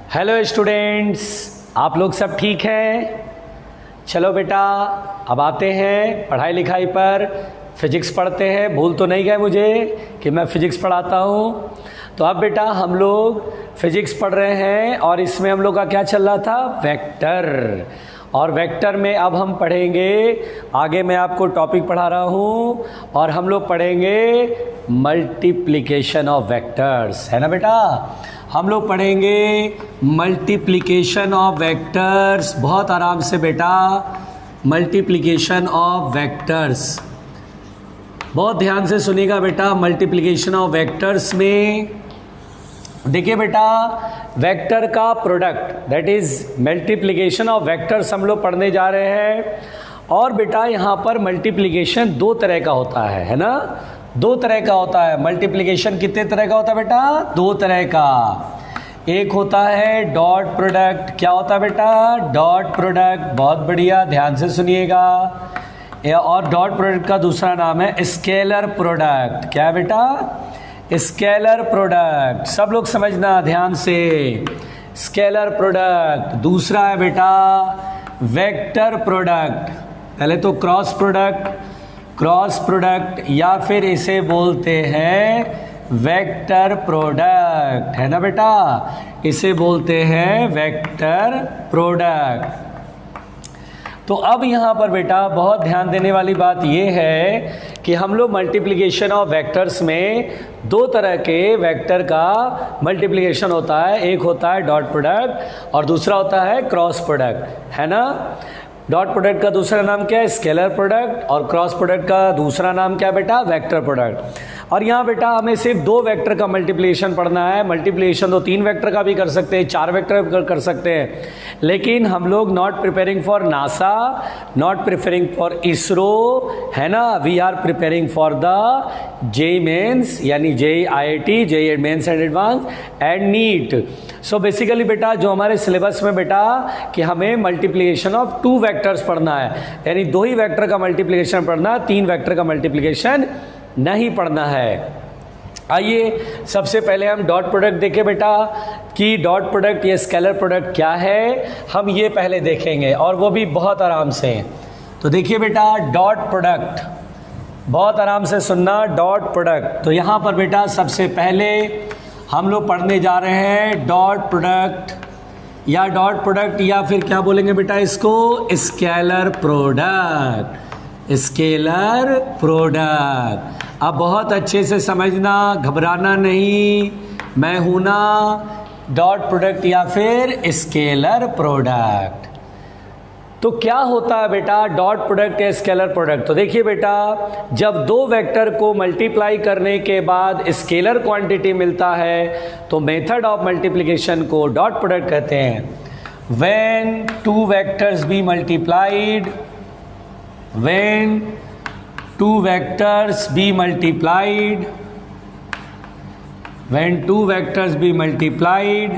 Hello students, आप लोग सब ठीक हैं? चलो बेटा, अब आते हैं पढ़ाई लिखाई पर। फिजिक्स पढ़ते हैं। भूल तो नहीं गए मुझे कि मैं फिजिक्स पढ़ाता हूँ? तो अब बेटा हम लोग फिजिक्स पढ़ रहे हैं और इसमें हम लोग का क्या चल रहा था? वेक्टर। और वेक्टर में अब हम पढ़ेंगे, आगे मैं आपको टॉपिक पढ़ा रहा हूँ और हम लोग पढ़ेंगे मल्टीप्लिकेशन ऑफ वेक्टर्स, है ना बेटा? हम लोग पढ़ेंगे मल्टीप्लिकेशन ऑफ वेक्टर्स। बहुत आराम से बेटा, मल्टीप्लिकेशन ऑफ वेक्टर्स बहुत ध्यान से सुनिएगा बेटा। मल्टीप्लिकेशन ऑफ वेक्टर्स में देखिए बेटा, वेक्टर का product, that is multiplication of vectors हम लोग पढ़ने जा रहे हैं। और बेटा यहाँ पर मल्टीप्लिकेशन दो तरह का होता है ना? दो तरह का होता है। मल्टीप्लिकेशन कितने तरह का होता है बेटा? दो तरह का। एक होता है डॉट प्रोडक्ट। क्या होता है बेटा? Dot product. बहुत बढ़िया, ध्यान से सुनिएगा। और डॉट प्रोडक्ट का दूसरा नाम है स्केलर प्रोडक्ट। क्या है बेटा? Scalar product. सब लोग समझना ध्यान से। Scalar product. दूसरा है बेटा वेक्टर प्रोडक्ट। पहले तो क्रॉस प्रोडक्ट, क्रॉस प्रोडक्ट या फिर इसे बोलते हैं वेक्टर प्रोडक्ट, है ना बेटा? इसे बोलते हैं वेक्टर प्रोडक्ट। तो अब यहाँ पर बेटा बहुत ध्यान देने वाली बात यह है कि हम लोग मल्टीप्लिकेशन ऑफ वेक्टर्स में दो तरह के वेक्टर का मल्टीप्लिकेशन होता है। एक होता है डॉट प्रोडक्ट और दूसरा होता है क्रॉस प्रोडक्ट, है ना? डॉट प्रोडक्ट का दूसरा नाम क्या है? Scalar product. और क्रॉस प्रोडक्ट का दूसरा नाम क्या है बेटा? Vector product. और यहाँ बेटा हमें सिर्फ दो वेक्टर का मल्टीप्लिकेशन पढ़ना है। मल्टीप्लिकेशन तो तीन वेक्टर का भी कर सकते हैं, चार वेक्टर कर सकते हैं, लेकिन हम लोग not preparing for NASA, not preparing for ISRO, है ना? We are preparing for the JEE mains, यानी JEE IIT, JEE mains and advance and NEET. So basically बेटा जो हमारे सिलेबस में बेटा कि हमें मल्टीप्लिकेशन ऑफ टू वेक्टर्स पढ़ना है, यानी दो ही वेक्टर का मल्टीप्लिकेशन पढ़ना है, तीन वेक्टर का मल्टीप्लिकेशन नहीं पढ़ना है। आइए सबसे पहले हम डॉट प्रोडक्ट देखें बेटा कि डॉट प्रोडक्ट या स्केलर प्रोडक्ट क्या है, हम ये पहले देखेंगे और वो भी बहुत आराम से। तो देखिए बेटा डॉट प्रोडक्ट, बहुत आराम से सुनना। डॉट प्रोडक्ट, तो यहाँ पर बेटा सबसे पहले हम लोग पढ़ने जा रहे हैं डॉट प्रोडक्ट या डॉट प्रोडक्ट या फिर क्या बोलेंगे बेटा इसको? Scalar product. Scalar product. अब बहुत अच्छे से समझना, घबराना नहीं, मैं हूं ना। डॉट प्रोडक्ट या फिर स्केलर प्रोडक्ट। तो क्या होता है बेटा डॉट प्रोडक्ट या स्केलर प्रोडक्ट? तो देखिए बेटा, जब दो वेक्टर को मल्टीप्लाई करने के बाद स्केलर क्वांटिटी मिलता है तो मेथड ऑफ मल्टीप्लिकेशन को डॉट प्रोडक्ट कहते हैं। When two vectors be multiplied, when two vectors be multiplied, when two vectors be multiplied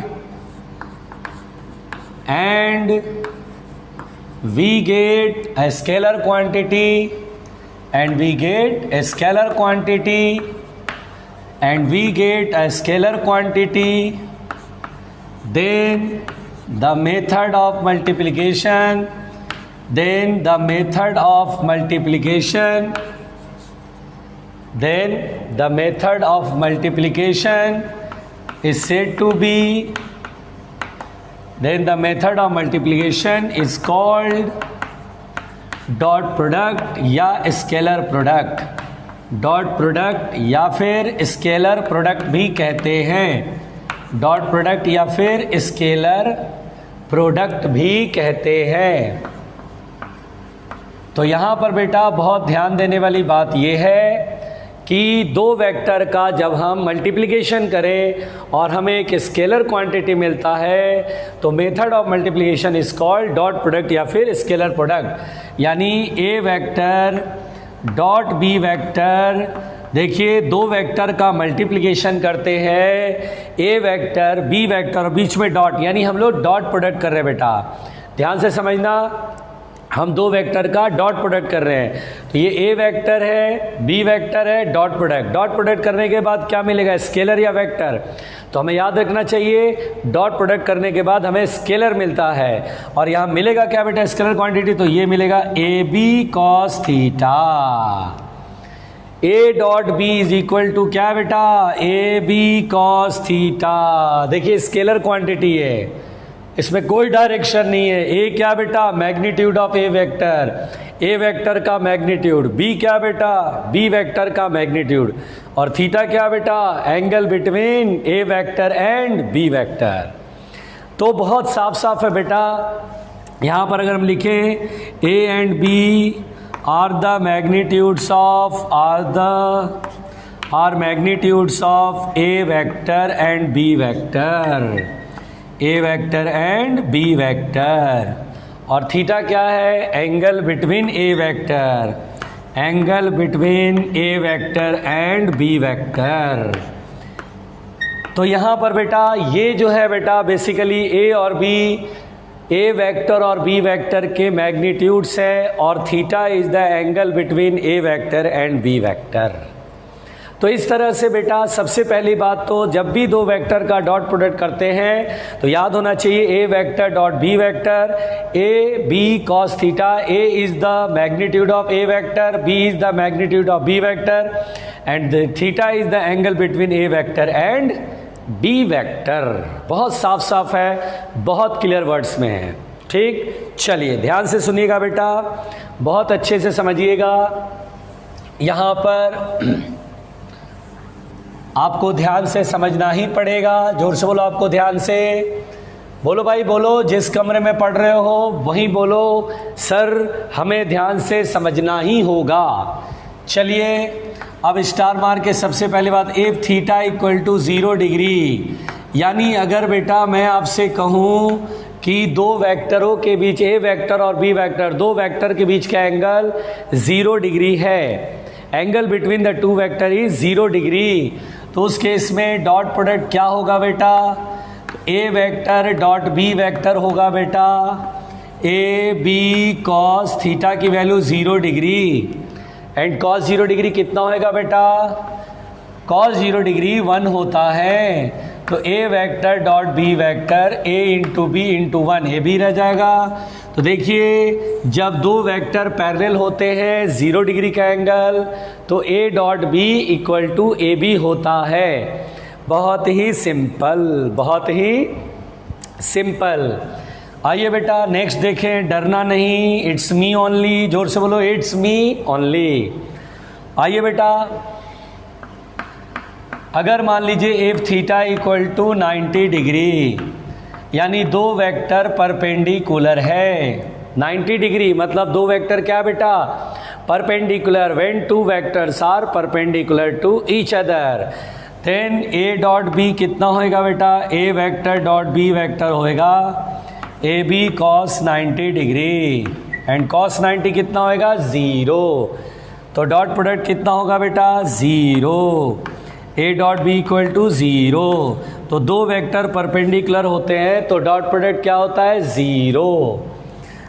and we get a scalar quantity and we get a scalar quantity and we get a scalar quantity, then the method of multiplication, then the method of multiplication, then the method of multiplication is said to be, then the method of multiplication is called dot product या scalar product। dot product या फिर scalar product भी कहते हैं। dot product या फिर scalar product भी कहते हैं। तो यहाँ पर बेटा बहुत ध्यान देने वाली बात यह है कि दो वेक्टर का जब हम मल्टीप्लिकेशन करें और हमें एक स्केलर क्वांटिटी मिलता है तो method of multiplication is called dot product या फिर स्केलर प्रोडक्ट। यानी ए वेक्टर डॉट बी वेक्टर, देखिए दो वेक्टर का मल्टीप्लिकेशन करते हैं, ए वेक्टर बी वेक्टर और बीच में डॉट, यानी हम लोग डॉट प्रोडक्ट कर रहे हैं बेटा। ध्यान से समझना, हम दो वेक्टर का डॉट प्रोडक्ट कर रहे हैं, तो ये ए वेक्टर है, बी वेक्टर है, डॉट प्रोडक्ट करने के बाद क्या मिलेगा, स्केलर या वेक्टर। तो हमें याद रखना चाहिए डॉट प्रोडक्ट करने के बाद हमें स्केलर मिलता है, और यहाँ मिलेगा क्या बेटा, स्केलर क्वांटिटी, तो ये मिलेगा A B cos theta. A dot B is equal to क्या बेटा, ए बी कॉस थीटा। देखिए स्केलर क्वांटिटी है, इसमें कोई डायरेक्शन नहीं है। ए क्या बेटा, magnitude of A vector, A vector का मैग्नीट्यूड, बी क्या बेटा, बी वेक्टर का मैग्नीट्यूड, और थीटा क्या बेटा, angle between A vector and B vector. तो बहुत साफ साफ है बेटा। यहाँ पर अगर हम लिखें A and B are the magnitudes of magnitudes of A vector and B vector, A vector and B vector, और थीटा क्या है, angle between A vector, angle between A vector and B vector. तो यहाँ पर बेटा ये जो है बेटा बेसिकली ए और बी, ए वेक्टर और बी वेक्टर के मैग्नीट्यूड्स है, और theta is the angle between A vector and B vector. तो इस तरह से बेटा सबसे पहली बात तो जब भी दो वेक्टर का डॉट प्रोडक्ट करते हैं तो याद होना चाहिए A vector dot B vector, A B cos theta, A is the magnitude of A vector, B is the magnitude of B vector, and theta is the angle between A vector and B vector. बहुत साफ साफ है, बहुत clear words में है। ठीक, चलिए ध्यान से सुनिएगा बेटा, बहुत अच्छे से समझिएगा। यहाँ पर आपको ध्यान से समझना ही पड़ेगा। जोर से बोलो, आपको ध्यान से बोलो भाई, बोलो। जिस कमरे में पढ़ रहे हो वहीं बोलो, सर हमें ध्यान से समझना ही होगा। चलिए अब स्टार मार के सबसे पहली बात, if theta equal to 0 degree, यानी अगर बेटा मैं आपसे कहूँ कि दो वेक्टरों के बीच, ए वेक्टर और बी वेक्टर, दो वेक्टर के बीच का एंगल 0 डिग्री है, angle between the two vector is 0 degree, तो उस केस में डॉट प्रोडक्ट क्या होगा बेटा, A vector dot B vector होगा बेटा, ए बी कॉस थीटा की value 0 degree, and cos 0 degree कितना होएगा बेटा, कॉस 0 डिग्री 1 होता है, तो A vector dot B vector A into B into 1, A भी रह जाएगा। तो देखिए जब दो वेक्टर पैरेलल होते हैं 0 डिग्री का एंगल, तो A dot B equal to A B होता है। बहुत ही सिंपल, बहुत ही सिंपल। आइए बेटा नेक्स्ट देखें, डरना नहीं, इट्स मी ओनली। जोर से बोलो, इट्स मी ओनली। आइए बेटा, अगर मान लीजिए if theta equal to 90 degree, यानी दो वेक्टर परपेंडिकुलर है। 90 डिग्री मतलब दो वेक्टर क्या बेटा, perpendicular. When two vectors are perpendicular to each other, then A dot B कितना होएगा बेटा, A vector dot B vector होएगा A B cos 90 degree, and cos 90 कितना होएगा 0, तो डॉट प्रोडक्ट कितना होगा बेटा 0, A dot B equal to 0। तो दो वेक्टर परपेंडिकुलर होते हैं तो डॉट प्रोडक्ट क्या होता है 0।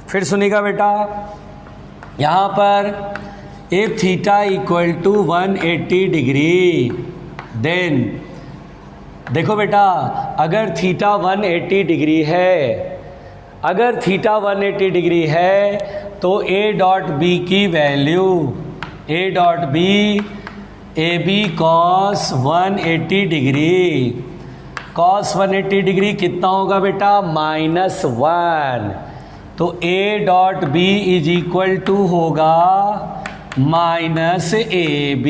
फिर सुनिएगा बेटा, यहाँ पर if theta equal to 180 degree, then देखो बेटा अगर थीटा 180 डिग्री है, अगर थीटा 180 डिग्री है तो ए डॉट बी की value, A dot B A B cos 180 degree, cos 180 degree कितना होगा बेटा -1, तो A dot B is equal to होगा -AB।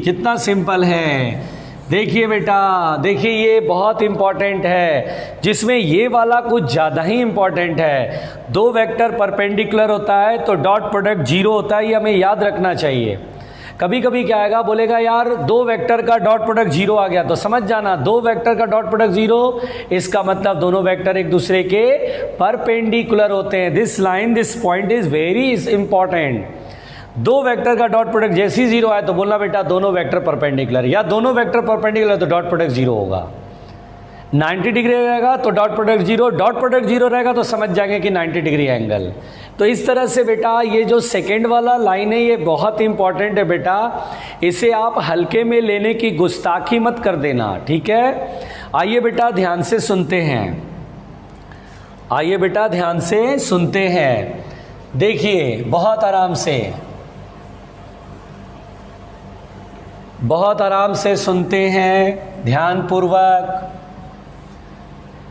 कितना सिंपल है। देखिए बेटा, देखिए ये बहुत इंपॉर्टेंट है, जिसमें ये वाला कुछ ज़्यादा ही इंपॉर्टेंट है। दो वेक्टर परपेंडिकुलर होता है तो डॉट प्रोडक्ट 0 होता है, ये हमें याद रखना चाहिए। कभी कभी क्या आएगा, बोलेगा यार दो वेक्टर का डॉट प्रोडक्ट 0 आ गया, तो समझ जाना दो वेक्टर का डॉट प्रोडक्ट 0, इसका मतलब दोनों वेक्टर एक दूसरे के परपेंडिकुलर होते हैं। This line, this point is very important. दो वेक्टर का डॉट प्रोडक्ट जैसे ही 0 आए तो बोलना बेटा दोनों वेक्टर परपेंडिकुलर, या दोनों वेक्टर परपेंडिकुलर तो डॉट प्रोडक्ट 0 होगा। 90 डिग्री रहेगा तो dot product zero, dot product zero रहेगा तो समझ जाएंगे कि 90 डिग्री एंगल। तो इस तरह से बेटा ये जो सेकेंड वाला लाइन है ये बहुत इंपॉर्टेंट है बेटा, इसे आप हल्के में लेने की गुस्ताखी मत कर देना, ठीक है। आइए बेटा ध्यान से सुनते हैं, आइए बेटा ध्यान से सुनते हैं, देखिए बहुत आराम से, बहुत आराम से सुनते हैं ध्यानपूर्वक,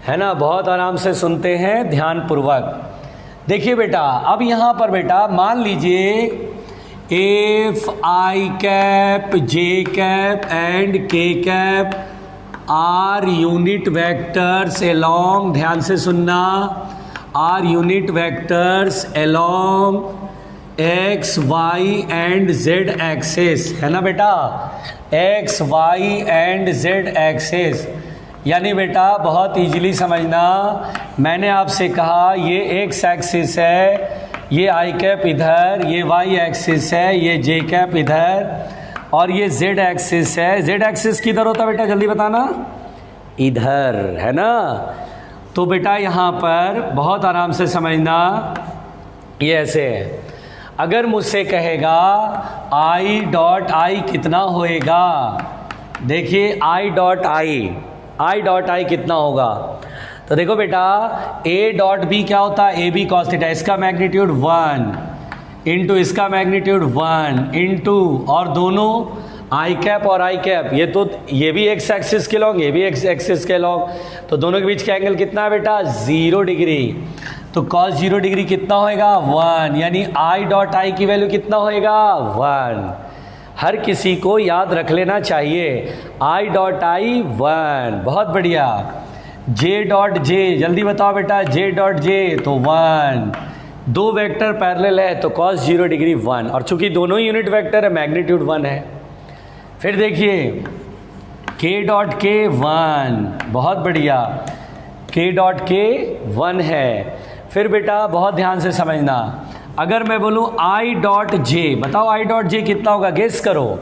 है ना, बहुत आराम से सुनते हैं ध्यानपूर्वक। देखिए बेटा अब यहाँ पर बेटा मान लीजिए if I cap J cap and K cap are unit vectors along, ध्यान से सुनना, are unit vectors along X Y and Z axis, है ना बेटा, X Y and Z axis. यानी बेटा बहुत इजीली समझना, मैंने आपसे कहा ये एक्स एक्सिस है, ये आई कैप इधर, ये वाई एक्सिस है, ये जे कैप इधर और ये जेड एक्सिस है। जेड एक्सिस किधर होता है बेटा, जल्दी बताना, इधर, है ना। तो बेटा यहाँ पर बहुत आराम से समझना, ये ऐसे है। अगर मुझसे कहेगा आई डॉट आई कितना होएगा, देखिए आई डॉट आई कितना होगा, तो देखो बेटा ए डॉट बी क्या होता है, ए बी कॉस थीटा, इसका मैग्नीट्यूड 1 इंटू इसका मैग्नीट्यूड 1 इंटू, और दोनों आई कैप और आई कैप ये भी एक्स एक्सिस के लॉन्ग, ये भी एक्स एक्सिस के लॉन्ग, तो दोनों के बीच का एंगल कितना है बेटा 0 डिग्री। तो cos 0 डिग्री कितना होएगा 1, यानी आई डॉट आई की वैल्यू कितना होएगा 1। हर किसी को याद रख लेना चाहिए, आई डॉट आई 1, बहुत बढ़िया। जे डॉट जे, जल्दी बताओ बेटा, जे डॉट जे तो 1, दो वेक्टर पैरेलल है तो cos 0 डिग्री 1, और चूंकि दोनों ही यूनिट वेक्टर है मैग्नीट्यूड 1 है। फिर देखिए k डॉट के 1, बहुत बढ़िया, k डॉट के 1 है। फिर बेटा बहुत ध्यान से समझना, अगर मैं बोलूँ आई डॉट जे, बताओ आई डॉट जे कितना होगा, गेस करो,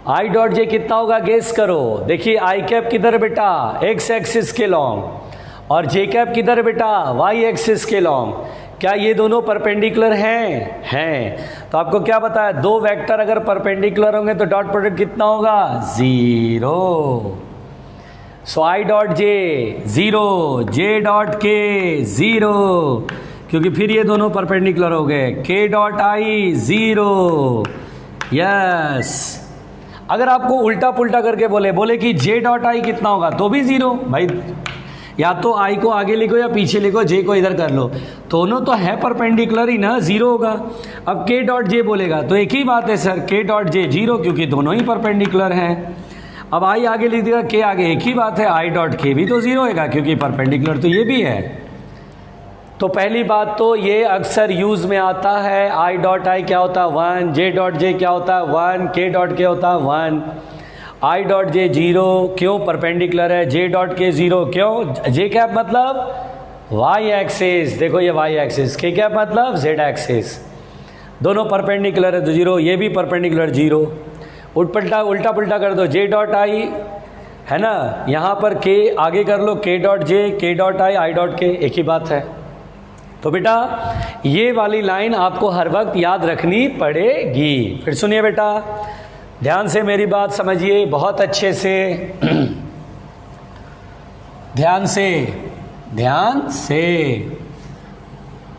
आई डॉट जे कितना होगा, गेस करो। देखिए आई कैप किधर बेटा, एक्स एक्सिस के लॉन्ग, और जे कैप किधर बेटा, वाई एक्सिस के लॉन्ग। क्या ये दोनों परपेंडिकुलर हैं? हैं। तो आपको क्या पता है, दो वेक्टर अगर परपेंडिकुलर होंगे तो डॉट प्रोडक्ट कितना होगा 0। सो I dot J 0, J dot के 0, क्योंकि फिर ये दोनों परपेंडिकुलर हो गए। के डॉट आई 0, यस। अगर आपको उल्टा पुल्टा करके बोले कि जे डॉट आई कितना होगा, तो भी 0। भाई या तो आई को आगे लिखो या पीछे लिखो, जे को इधर कर लो, दोनों तो है परपेंडिकुलर ही ना, 0 होगा। अब के डॉट जे बोलेगा तो एक ही बात है सर, के डॉट जे 0, क्योंकि दोनों ही परपेंडिकुलर हैं। अब आई आगे लिख देगा, के आगे, एक ही बात है, आई डॉट के भी तो 0 होगा क्योंकि परपेंडिकुलर तो ये भी है। तो पहली बात तो ये अक्सर यूज में आता है, आई डॉट आई क्या होता है 1, जे डॉट जे क्या होता है 1, के डॉट के होता है 1, आई डॉट जे 0, क्यों, परपेंडिकुलर है। जे डॉट के 0, क्यों, जे कैप मतलब वाई एक्सिस, देखो ये वाई एक्सिस, के कैप मतलब जेड एक्सिस, दोनों परपेंडिकुलर है तो 0, ये भी परपेंडिकुलर 0। उल्टा पुल्टा कर दो, जे डॉट आई है ना, यहाँ पर के आगे कर लो, के डॉट जे, के डॉट आई डॉट के, एक ही बात है। तो बेटा ये वाली लाइन आपको हर वक्त याद रखनी पड़ेगी। फिर सुनिए बेटा, ध्यान से मेरी बात समझिए, बहुत अच्छे से, ध्यान से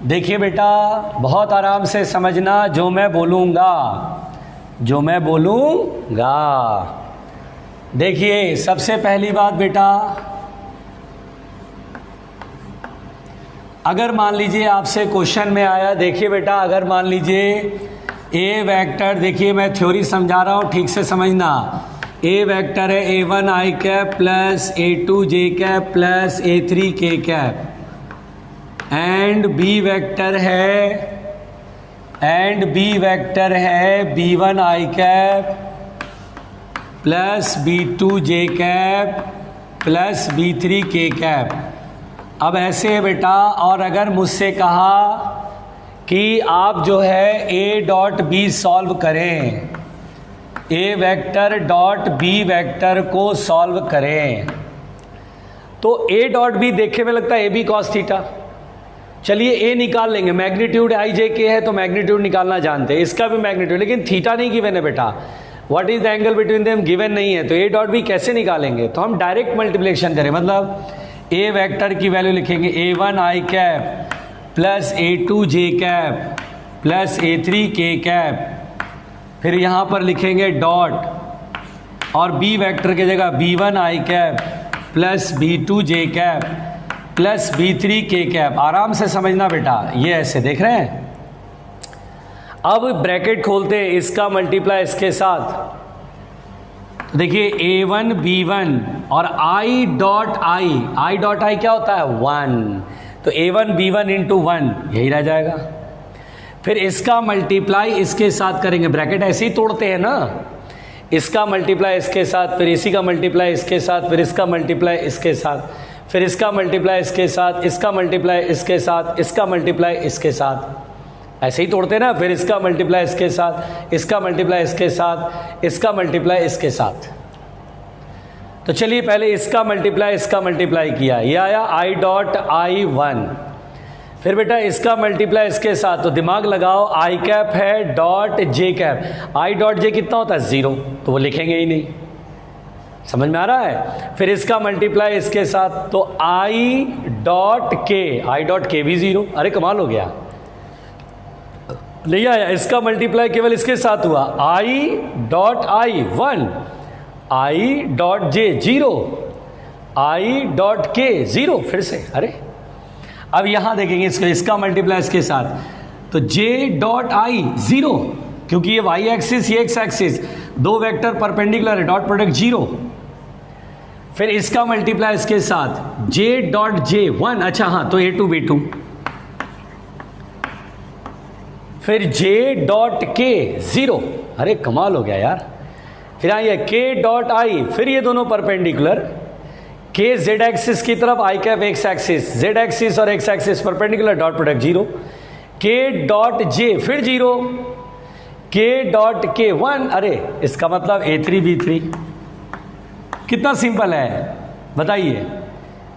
देखिए बेटा, बहुत आराम से समझना जो मैं बोलूँगा। देखिए सबसे पहली बात बेटा, अगर मान लीजिए आपसे क्वेश्चन में आया, देखिए बेटा अगर मान लीजिए ए वेक्टर, देखिए मैं थ्योरी समझा रहा हूँ, ठीक से समझना। ए वेक्टर है A1 आई कैप प्लस A2 जे कैप प्लस A3 के कैप, एंड बी वेक्टर है B1 आई कैप प्लस B2 जे कैप प्लस B3 के कैप। अब ऐसे है बेटा, और अगर मुझसे कहा कि आप जो है ए डॉट बी सॉल्व करें, ए वेक्टर डॉट बी वेक्टर को सॉल्व करें, तो ए डॉट बी देखने में लगता है ए बी कॉस थीटा। चलिए ए निकाल लेंगे, मैग्नीट्यूड आई जे के है तो मैग्नीट्यूड निकालना जानते हैं, इसका भी मैग्नीट्यूड, लेकिन थीटा नहीं गिवन है बेटा। What is the angle between them given नहीं है, तो ए डॉट बी कैसे निकालेंगे? तो हम डायरेक्ट मल्टीप्लिकेशन करें, मतलब ए वेक्टर की वैल्यू लिखेंगे a1 आई कैप प्लस a2 जे कैप प्लस a3 के कैप, फिर यहाँ पर लिखेंगे डॉट, और बी वेक्टर की जगह b1 आई कैप प्लस b2 जे कैप प्लस b3 के कैप। आराम से समझना बेटा, ये ऐसे देख रहे हैं। अब ब्रैकेट खोलते हैं, इसका मल्टीप्लाई इसके साथ, तो देखिए a1 b1 और i डॉट आई क्या होता है 1, तो a1 b1 इंटू 1 यही रह जाएगा। फिर इसका मल्टीप्लाई इसके साथ करेंगे, ब्रैकेट ऐसे ही तोड़ते हैं ना, इसका मल्टीप्लाई इसके साथ, फिर इसी का मल्टीप्लाई इसके साथ, फिर इसका मल्टीप्लाई इसके साथ, फिर इसका मल्टीप्लाई इसके साथ, इसका मल्टीप्लाई इसके साथ, इसका मल्टीप्लाई इसके साथ, ऐसे ही तोड़ते ना। फिर इसका मल्टीप्लाई इसके साथ, इसका मल्टीप्लाई इसके साथ, इसका मल्टीप्लाई इसके साथ। तो चलिए पहले इसका मल्टीप्लाई किया, ये आया आई डॉट आई 1। फिर बेटा इसका मल्टीप्लाई इसके साथ, तो दिमाग लगाओ, आई कैप है dot J cap, I dot J कितना होता है 0, तो वो लिखेंगे ही नहीं, समझ में आ रहा है। फिर इसका मल्टीप्लाई इसके साथ, तो आई डॉट के भी 0, अरे कमाल हो गया, नहीं आया। इसका मल्टीप्लाई केवल इसके साथ हुआ, I dot I 1, I dot J 0, I dot के 0, फिर से, अरे अब यहां देखेंगे इसका मल्टीप्लाई इसके साथ, तो जे डॉट आई 0, क्योंकि ये वाई एक्सिस ये एक्स एक्सिस, दो वेक्टर परपेंडिकुलर है, डॉट प्रोडक्ट 0। फिर इसका मल्टीप्लाई इसके साथ, जे डॉट जे 1, अच्छा हाँ, तो a2 b2, फिर जे डॉट के 0, अरे कमाल हो गया यार। फिर आइए के डॉट आई, फिर ये दोनों परपेंडिकुलर, के जेड एक्सिस की तरफ, I cap X axis, Z axis और X axis perpendicular, dot product 0, K dot J फिर 0, के डॉट के 1, अरे इसका मतलब a3 b3। कितना सिंपल है बताइए,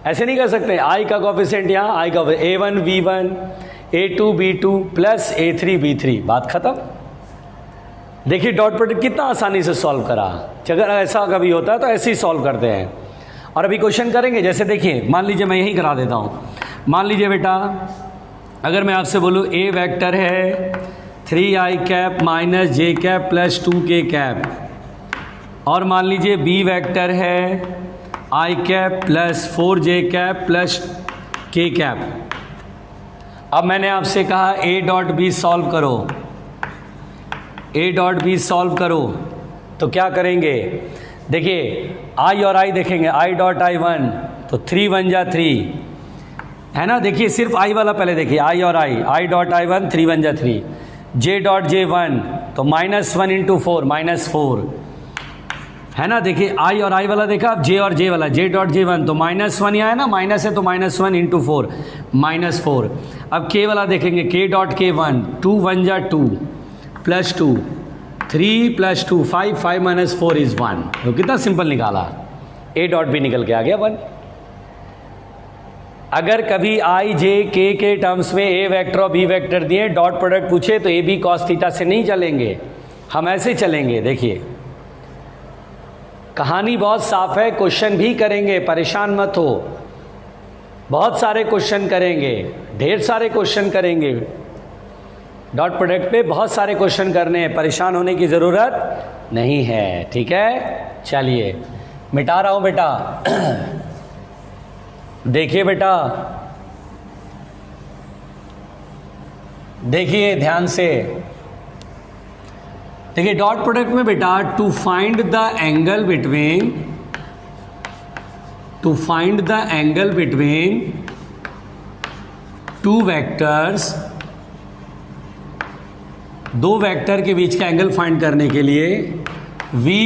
ऐसे नहीं कर सकते। आई का कोफिशिएंट यहाँ, आई का a1 b1 a2 b2 plus a3 b3, बात खत्म। देखिए डॉट प्रोडक्ट कितना आसानी से सॉल्व करा, अगर ऐसा कभी होता है तो ऐसे ही सॉल्व करते हैं। और अभी क्वेश्चन करेंगे, जैसे देखिए मान लीजिए मैं यही करा देता हूँ। मान लीजिए बेटा अगर मैं आपसे बोलूँ ए वेक्टर है 3i cap minus J cap plus 2k cap, और मान लीजिए बी वेक्टर है I cap plus 4j cap plus k cap. अब मैंने आपसे कहा ए डॉट बी सॉल्व करो, ए डॉट बी सॉल्व करो, तो क्या करेंगे? देखिए आई और आई देखेंगे, आई डॉट आई 1, तो 3 1 जा 3 है ना। देखिए सिर्फ आई वाला पहले देखिए, आई और आई डॉट आई 1 3 1 जा 3, जे डॉट जे 1 तो -1 इंटू 4 -4 है ना। देखिए आई और आई वाला देखा, अब जे और जे वाला, जे डॉट जे 1 तो -1 यहाँ है ना, माइनस है तो -1 इंटू 4 -4। अब के वाला देखेंगे, के डॉट के 1 2 1 जा 2 प्लस 2 3 प्लस 2 5 5 माइनस 4 इज 1। तो कितना सिंपल निकाला, ए डॉट भी निकल के आ गया 1। अगर कभी आई जे के टर्म्स में ए वेक्टर और बी वेक्टर दिए, डॉट प्रोडक्ट पूछे, तो ए बी कॉस थीटा से नहीं चलेंगे, हम ऐसे चलेंगे। देखिए कहानी बहुत साफ है, क्वेश्चन भी करेंगे, परेशान मत हो, बहुत सारे क्वेश्चन करेंगे, ढेर सारे क्वेश्चन करेंगे, डॉट प्रोडक्ट पे बहुत सारे क्वेश्चन करने हैं, परेशान होने की ज़रूरत नहीं है, ठीक है। चलिए मिटा रहा हूँ बेटा। देखिए बेटा, देखिए ध्यान से, देखिए डॉट प्रोडक्ट में बेटा to find the angle between two vectors, दो वेक्टर के बीच का एंगल फाइंड करने के लिए we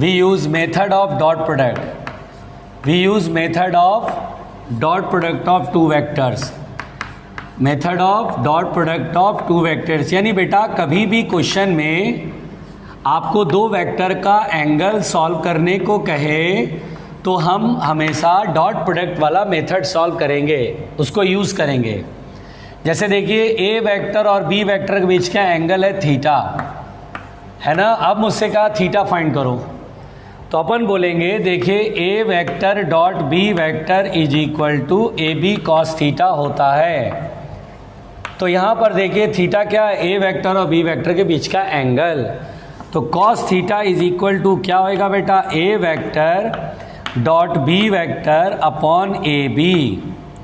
use method of dot product, we use method of dot product of two vectors, method of dot product of two vectors. यानी बेटा कभी भी क्वेश्चन में आपको दो वेक्टर का एंगल सॉल्व करने को कहे तो हम हमेशा डॉट प्रोडक्ट वाला मेथड सॉल्व करेंगे, उसको यूज़ करेंगे। जैसे देखिए ए वेक्टर और बी वेक्टर के बीच का एंगल है थीटा, है ना। अब मुझसे कहा थीटा फाइंड करो, तो अपन बोलेंगे देखिए A vector dot B vector is equal to A B cos theta होता है। तो यहाँ पर देखिए थीटा क्या है, ए वेक्टर और बी वेक्टर के बीच का एंगल। तो cos theta is equal to क्या होएगा बेटा, A vector dot B vector upon A B.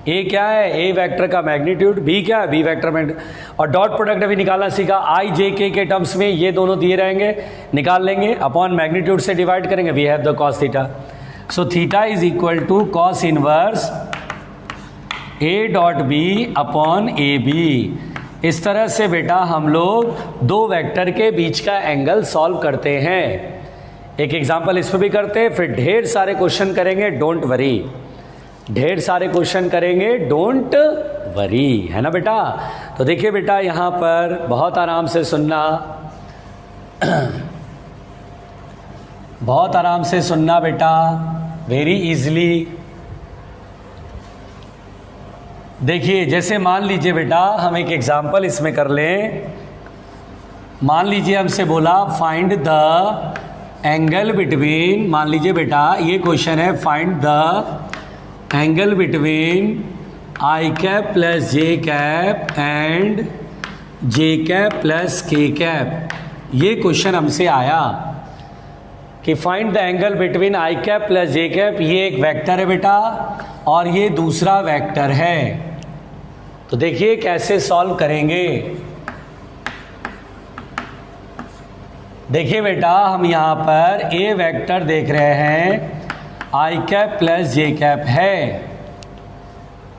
A क्या है, ए वेक्टर का मैग्नीट्यूड, बी क्या है, बी वेक्टर मैग्नीट्यूड, और डॉट प्रोडक्ट अभी निकालना सीखा। आई जे के टर्म्स में ये दोनों दिए रहेंगे, निकाल लेंगे, अपॉन मैग्नीट्यूड से डिवाइड करेंगे, we have the cos theta. So theta is equal to cos inverse A dot B upon A B. इस तरह से बेटा हम लोग दो वेक्टर के बीच का एंगल सॉल्व करते हैं। एक एग्जांपल इस पर भी करते हैं, फिर ढेर सारे क्वेश्चन करेंगे, डोंट वरी, ढेर सारे क्वेश्चन करेंगे, डोंट वरी, है ना बेटा। तो देखिए बेटा यहाँ पर बहुत आराम से सुनना, बहुत आराम से सुनना बेटा, वेरी इजली। देखिए जैसे मान लीजिए बेटा हम एक एग्जांपल इसमें कर लें। मान लीजिए हमसे बोला फाइंड द एंगल बिटवीन, मान लीजिए बेटा ये क्वेश्चन है, find the angle between I cap plus J cap and J cap plus के कैप। ये क्वेश्चन हमसे आया कि find the angle between I cap plus J cap. ये एक वेक्टर है बेटा और ये दूसरा वेक्टर है। तो देखिए कैसे सॉल्व करेंगे। देखिए बेटा हम यहाँ पर ए वेक्टर देख रहे हैं, आई कैप प्लस जे कैप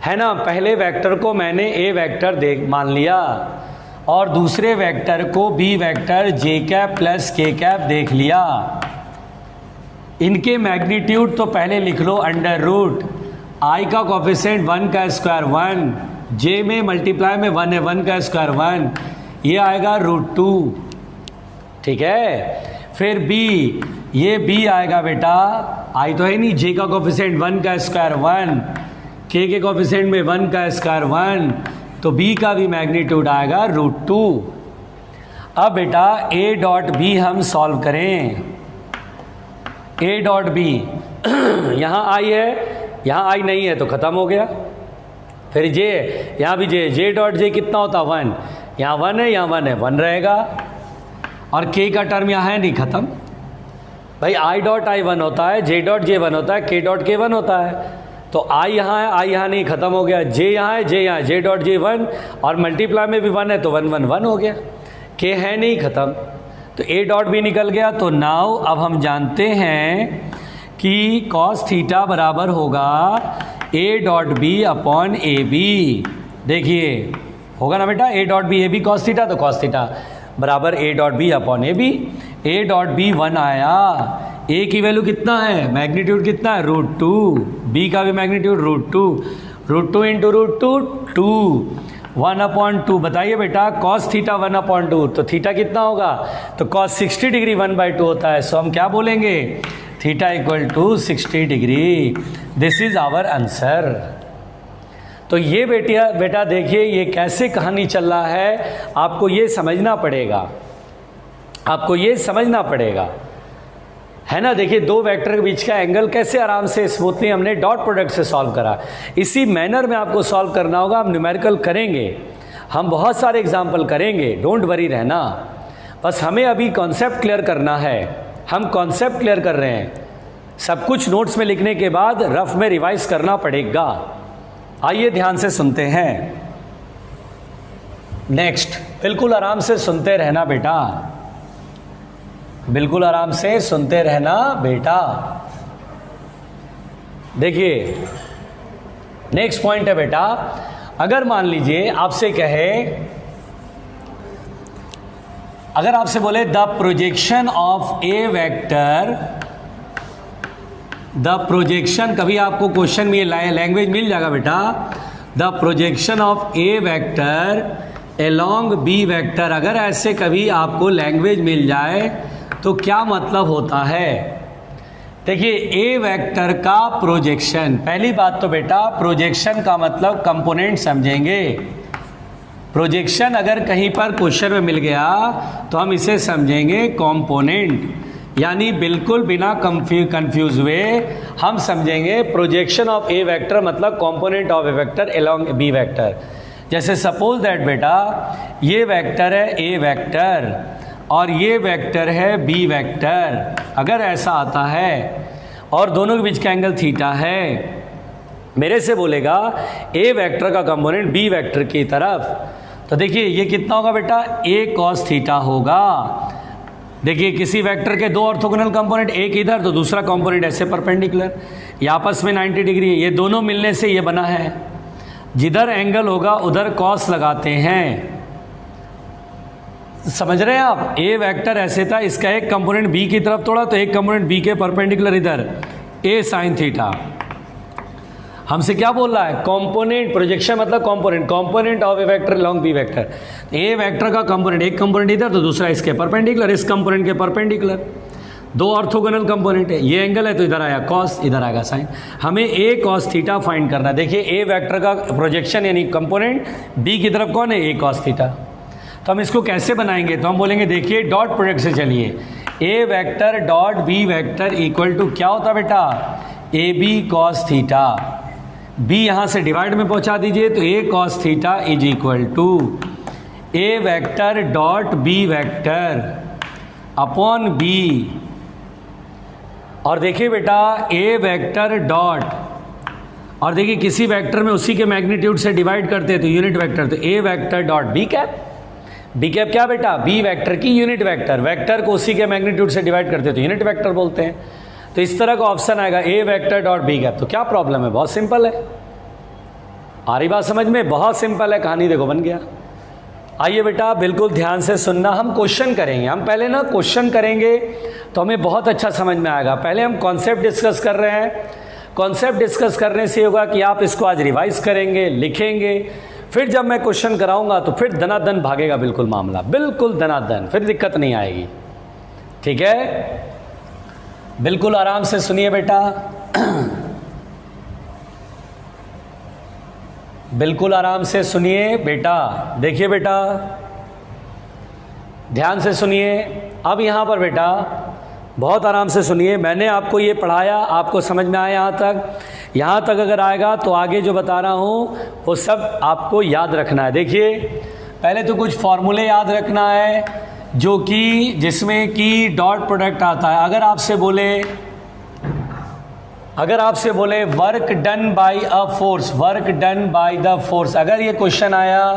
है ना। पहले वेक्टर को मैंने ए वेक्टर देख मान लिया और दूसरे वेक्टर को बी वेक्टर जे कैप प्लस के कैप देख लिया। इनके मैग्नीट्यूड तो पहले लिख लो अंडर रूट, आई का कोफिशिएंट 1 का स्क्वायर 1, जे में मल्टीप्लाई में 1 है, 1 का स्क्वायर 1, ये आएगा √2, ठीक है। फिर बी, ये बी आएगा बेटा, आई तो है नहीं, जे का कोफिशिएंट 1 का स्क्वायर 1, के कोफिशिएंट में 1 का स्क्वायर 1, तो बी का भी मैग्नीट्यूड आएगा √2। अब बेटा ए डॉट बी हम सॉल्व करें। ए डॉट बी यहाँ आई है, यहाँ आई नहीं है तो ख़त्म हो गया। फिर जे, यहाँ भी जे डॉट जे कितना होता 1, यहाँ 1 है, यहाँ 1 है, 1 रहेगा, और के का टर्म यहाँ है नहीं, ख़त्म। भाई आई डॉट आई 1 होता है, जे डॉट जे 1 होता है, के डॉट के 1 होता है। तो आई यहाँ है, आई यहाँ नहीं, ख़त्म हो गया। जे यहाँ है, जे यहाँ, जे डॉट जे 1, और मल्टीप्लाई में भी 1 है तो 1 1 1 हो गया। के है नहीं, ख़त्म। तो ए डॉट भी निकल गया। तो नाउ अब हम जानते हैं कि कॉस थीटा बराबर होगा A dot B upon A B. देखिए होगा ना बेटा, A dot B A B cos theta, तो कॉस थीटा बराबर A dot B upon A B. A dot B 1 आया, ए की वैल्यू कितना है, मैग्नीट्यूड कितना है √2, बी का भी मैग्नीट्यूड √2 इंटू √2 2, 1/2। बताइए बेटा कॉस थीटा 1/2, तो थीटा कितना होगा, तो कॉस 60 डिग्री 1/2 होता है। सो हम क्या बोलेंगे, theta equal to 60 degree. This is our answer. तो ये बेटा देखिए ये कैसे कहानी चल रहा है, आपको ये समझना पड़ेगा, आपको ये समझना पड़ेगा, है ना। देखिए दो वेक्टर के बीच का एंगल कैसे आराम से स्मूथली हमने डॉट प्रोडक्ट से सॉल्व करा। इसी मैनर में आपको सॉल्व करना होगा। हम न्यूमेरिकल करेंगे, हम बहुत सारे एग्जाम्पल करेंगे, डोंट वरी रहना। बस हमें अभी कॉन्सेप्ट क्लियर करना है, हम कॉन्सेप्ट क्लियर कर रहे हैं। सब कुछ नोट्स में लिखने के बाद रफ में रिवाइज करना पड़ेगा। आइए ध्यान से सुनते हैं। नेक्स्ट, बिल्कुल आराम से सुनते रहना बेटा, बिल्कुल आराम से सुनते रहना बेटा। देखिए नेक्स्ट पॉइंट है बेटा, अगर मान लीजिए आपसे कहे, अगर आपसे बोले the projection of A vector, the projection, कभी आपको क्वेश्चन में लैंग्वेज मिल जाएगा बेटा, the projection of A vector along B vector. अगर ऐसे कभी आपको लैंग्वेज मिल जाए तो क्या मतलब होता है? देखिए ए वेक्टर का प्रोजेक्शन, पहली बात तो बेटा प्रोजेक्शन का मतलब कंपोनेंट समझेंगे। प्रोजेक्शन अगर कहीं पर क्वेश्चन में मिल गया तो हम इसे समझेंगे कंपोनेंट, यानी बिल्कुल बिना कंफ्यूज हुए हम समझेंगे प्रोजेक्शन ऑफ ए वेक्टर मतलब component of A vector along B vector. जैसे सपोज दैट बेटा ये वेक्टर है ए वेक्टर और ये वेक्टर है बी वेक्टर, अगर ऐसा आता है और दोनों के बीच का एंगल थीटा है, मेरे से बोलेगा ए वेक्टर का कंपोनेंट बी वेक्टर की तरफ, तो देखिए ये कितना होगा बेटा ए कॉस थीटा होगा। देखिए किसी वेक्टर के दो ऑर्थोगोनल कंपोनेंट, एक इधर तो दूसरा कंपोनेंट ऐसे परपेंडिकुलर, ये आपस में 90 डिग्री है, ये दोनों मिलने से ये बना है। जिधर एंगल होगा उधर कॉस लगाते हैं, समझ रहे हैं आप? ए वेक्टर ऐसे था, इसका एक कंपोनेंट बी की तरफ तोड़ा तो एक कंपोनेंट बी के परपेंडिकुलर इधर ए साइन थीटा। हमसे क्या बोल रहा है? कंपोनेंट, प्रोजेक्शन मतलब component of A vector along B vector. A vector का कंपोनेंट, एक कंपोनेंट इधर तो दूसरा इसके परपेंडिकुलर, इस कंपोनेंट के परपेंडिकुलर, दो ऑर्थोगोनल कंपोनेंट है, ये एंगल है तो इधर आया कॉस, इधर आएगा साइन। हमें ए कॉस थीटा फाइंड करना है। देखिए ए वेक्टर का प्रोजेक्शन यानी कंपोनेंट बी की तरफ कौन है? ए कॉस थीटा। तो हम इसको कैसे बनाएंगे? तो हम बोलेंगे देखिए डॉट प्रोडक्ट से चलिए, A vector dot B vector equal to क्या होता बेटा? A B cos theta. B यहाँ से डिवाइड में पहुँचा दीजिए तो A cos theta is equal to A vector dot B vector upon B. और देखिए बेटा ए वेक्टर डॉट, और देखिए किसी वेक्टर में उसी के मैग्नीट्यूड से डिवाइड करते हैं तो यूनिट वेक्टर, तो A vector dot B cap. B cap क्या बेटा? बी वेक्टर की यूनिट वेक्टर, वेक्टर को उसी के मैग्नीट्यूड से डिवाइड करते हैं तो यूनिट वेक्टर बोलते हैं। तो इस तरह का ऑप्शन आएगा ए वेक्टर डॉट बी कैप। तो क्या प्रॉब्लम है? बहुत सिंपल है। आ रही बात समझ में? बहुत सिंपल है, कहानी देखो बन गया। आइए बेटा बिल्कुल ध्यान से सुनना, हम क्वेश्चन करेंगे। हम पहले ना क्वेश्चन करेंगे तो हमें बहुत अच्छा समझ में आएगा। पहले हम कॉन्सेप्ट डिस्कस कर रहे हैं। कॉन्सेप्ट डिस्कस करने से होगा कि आप इसको आज रिवाइज करेंगे, लिखेंगे, फिर जब मैं क्वेश्चन कराऊंगा तो फिर दनादन भागेगा बिल्कुल मामला, बिल्कुल दनादन, फिर दिक्कत नहीं आएगी। ठीक है, बिल्कुल आराम से सुनिए बेटा, बिल्कुल आराम से सुनिए बेटा। देखिए बेटा ध्यान से सुनिए। अब यहाँ पर बेटा बहुत आराम से सुनिए। मैंने आपको ये पढ़ाया, आपको समझ में आया यहाँ तक अगर आएगा तो आगे जो बता रहा हूँ वो सब आपको याद रखना है। देखिए पहले तो कुछ फॉर्मूले याद रखना है जो कि जिसमें कि डॉट प्रोडक्ट आता है। अगर आपसे बोले work done by a force, work done by the force, अगर ये क्वेश्चन आया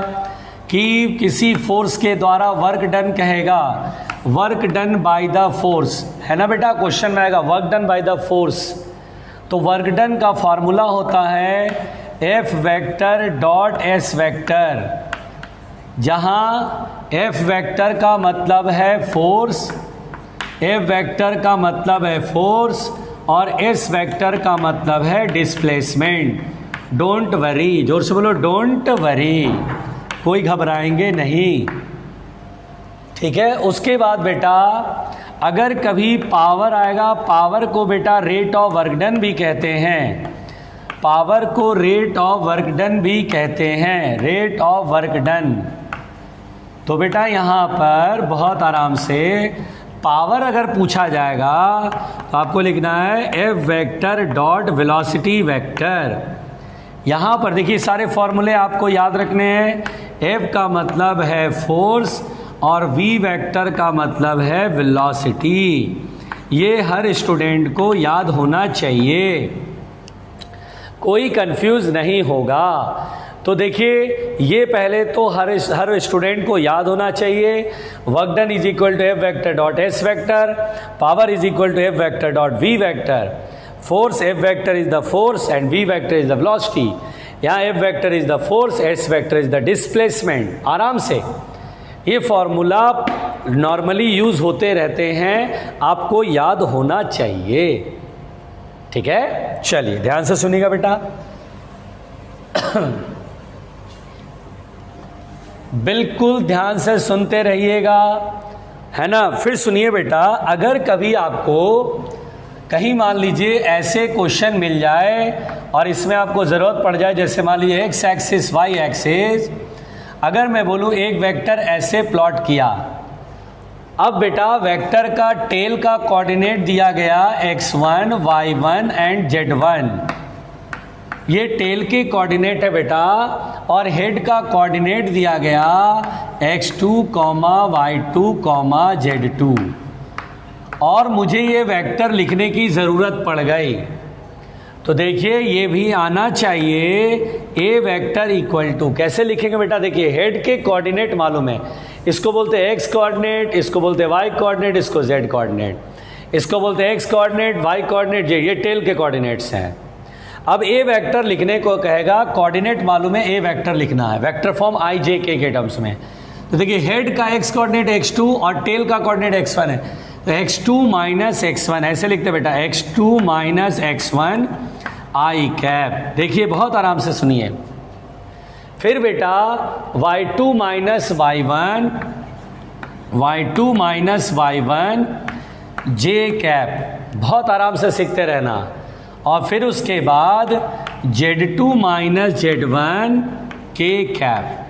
कि किसी फोर्स के द्वारा वर्क डन कहेगा, work done by the force, है ना बेटा? क्वेश्चन में आएगा work done by the force, तो वर्क डन का फॉर्मूला होता है F vector dot S vector, जहाँ एफ वेक्टर का मतलब है फोर्स, एफ वेक्टर का मतलब है फोर्स और एस वेक्टर का मतलब है डिस्प्लेसमेंट। डोंट वरी, जोर से बोलो डोंट वरी, कोई घबराएंगे नहीं। ठीक है, उसके बाद बेटा अगर कभी पावर आएगा, पावर को बेटा रेट ऑफ वर्क डन भी कहते हैं, पावर को रेट ऑफ वर्क डन भी कहते हैं, रेट ऑफ वर्क डन। तो बेटा यहाँ पर बहुत आराम से पावर अगर पूछा जाएगा तो आपको लिखना है F vector dot velocity vector. यहाँ पर देखिए सारे फॉर्मूले आपको याद रखने हैं। एफ का मतलब है फोर्स और वी वेक्टर का मतलब है वेलोसिटी। ये हर स्टूडेंट को याद होना चाहिए, कोई कंफ्यूज नहीं होगा। तो देखिए ये पहले तो हर स्टूडेंट को याद होना चाहिए। Work done is equal to F vector dot S vector, power is equal to F vector dot V vector, force F vector is the force and V vector is the velocity. यहाँ F vector is the force, S vector is the displacement. आराम से ये formula normally use होते रहते हैं, आपको याद होना चाहिए। ठीक है, चलिए ध्यान से सुनिएगा बेटा। बिल्कुल ध्यान से सुनते रहिएगा है ना। फिर सुनिए बेटा, अगर कभी आपको कहीं मान लीजिए ऐसे क्वेश्चन मिल जाए और इसमें आपको ज़रूरत पड़ जाए, जैसे मान लीजिए एक्स एक्सिस वाई एक्सिस, अगर मैं बोलूँ एक वेक्टर ऐसे प्लॉट किया, अब बेटा वेक्टर का टेल का कोऑर्डिनेट दिया गया x1, y1 एंड z1, ये टेल के कोऑर्डिनेट है बेटा, और हेड का कोऑर्डिनेट दिया गया x2, y2, z2, और मुझे ये वेक्टर लिखने की ज़रूरत पड़ गई, तो देखिए ये भी आना चाहिए ए वेक्टर इक्वल टू, कैसे लिखेंगे बेटा, देखिए हेड के कोऑर्डिनेट मालूम है, इसको बोलते हैं एक्स कोऑर्डिनेट, इसको बोलते हैं वाई कोऑर्डिनेट, इसको जेड कोऑर्डिनेट, इसको बोलते हैं X coordinate, Y coordinate, Z, ये टेल के कोऑर्डिनेट्स हैं। अब ए वेक्टर लिखने को कहेगा, कोऑर्डिनेट मालूम है, ए वेक्टर लिखना है वेक्टर फॉर्म आई जे के टर्म्स में, तो देखिए हेड का एक्स कोऑर्डिनेट x2 और टेल का कोऑर्डिनेट x1 है, तो x2 माइनस x1 ऐसे लिखते बेटा, x2 माइनस x1 आई कैप। देखिए बहुत आराम से सुनिए, फिर बेटा y2 minus y1, y2 minus y1 J cap, बहुत आराम से सीखते रहना, और फिर उसके बाद z2 minus z1 K cap.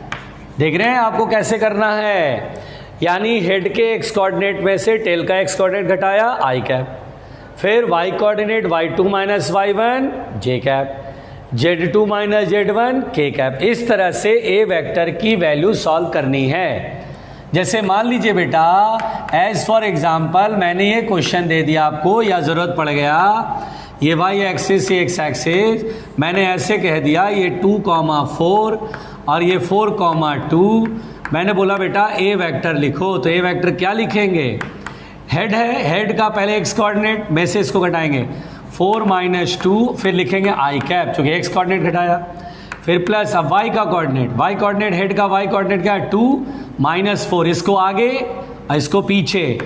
देख रहे हैं आपको कैसे करना है, यानी हेड के एक्स कोऑर्डिनेट में से टेल का एक्स कोऑर्डिनेट घटाया आई कैप, फिर Y coordinate y2 minus y1 J cap, z2 minus z1 K cap. इस तरह से ए वेक्टर की वैल्यू सॉल्व करनी है। जैसे मान लीजिए बेटा, एज फॉर एग्जांपल मैंने ये क्वेश्चन दे दिया आपको, या ज़रूरत पड़ गया, ये वाई एक्सिस, ये एक्स एक्सिस, मैंने ऐसे कह दिया ये 2,4 और ये 4,2, मैंने बोला बेटा ए वेक्टर लिखो, तो ए वेक्टर क्या लिखेंगे, हेड है, हेड का पहले एक्स कोऑर्डिनेट में से इसको घटाएंगे 4 माइनस 2, फिर लिखेंगे आई कैप क्योंकि एक्स कोऑर्डिनेट घटाया, फिर प्लस अब वाई का कोऑर्डिनेट, वाई कोऑर्डिनेट, हेड का वाई कोऑर्डिनेट क्या है 2 माइनस 4, इसको आगे और इसको पीछे